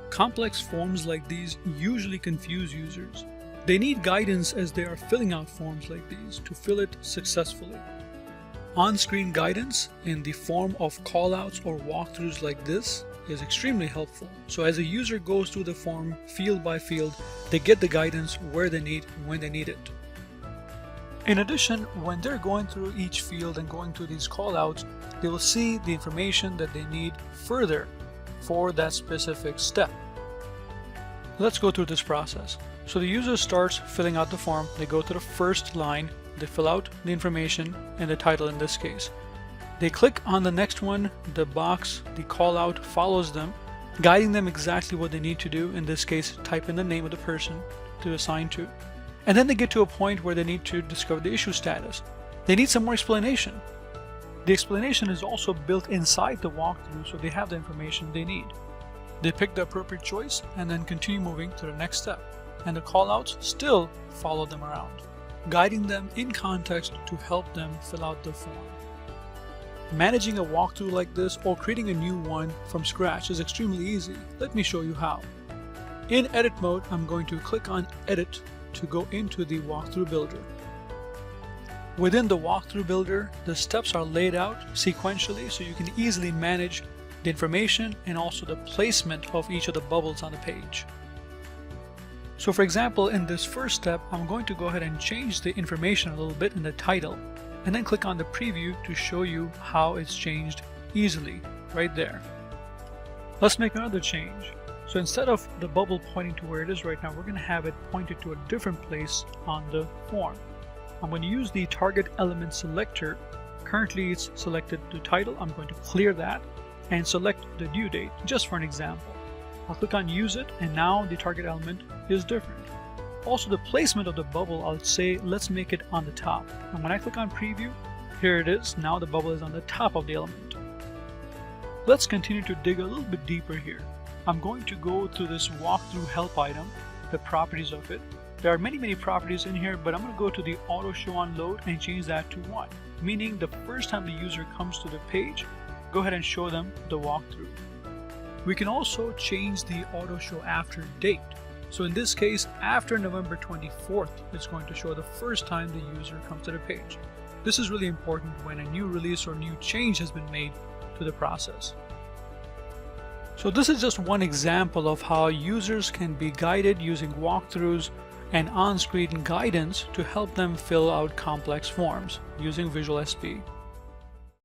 Complex forms like these usually confuse users. They need guidance as they are filling out forms like these to fill it successfully. On-screen guidance in the form of callouts or walkthroughs like this is extremely helpful. So as a user goes through the form field by field, they get the guidance where they need when they need it. In addition, when they're going through each field and going through these callouts, they will see the information that they need further for that specific step. Let's go through this process. So the user starts filling out the form. They go to the first line, they fill out the information and the title in this case. They click on the next one, the box, the call out follows them, guiding them exactly what they need to do. In this case, type in the name of the person to assign to. And then they get to a point where they need to discover the issue status. They need some more explanation. The explanation is also built inside the walkthrough, so they have the information they need. They pick the appropriate choice and then continue moving to the next step. And the callouts still follow them around, guiding them in context to help them fill out the form. Managing a walkthrough like this or creating a new one from scratch is extremely easy. Let me show you how. In edit mode, I'm going to click on edit to go into the walkthrough builder. Within the walkthrough builder, the steps are laid out sequentially so you can easily manage the information and also the placement of each of the bubbles on the page. So for example, in this first step, I'm going to go ahead and change the information a little bit in the title and then click on the preview to show you how it's changed easily right there. Let's make another change. So instead of the bubble pointing to where it is right now, we're going to have it pointed to a different place on the form. I'm going to use the target element selector. Currently it's selected the title. I'm going to clear that and select the due date just for an example. I'll click on use it and now the target element is different. Also the placement of the bubble, I'll say let's make it on the top. And when I click on preview, here it is. Now the bubble is on the top of the element. Let's continue to dig a little bit deeper here. I'm going to go through this walkthrough help item, the properties of it. There are many properties in here, but I'm going to go to the auto show on load and change that to 1, meaning the first time the user comes to the page, go ahead and show them the walkthrough. We can also change the auto show after date. So in this case, after November 24th, it's going to show the first time the user comes to the page. This is really important when a new release or new change has been made to the process. So this is just one example of how users can be guided using walkthroughs and on-screen guidance to help them fill out complex forms using VisualSP.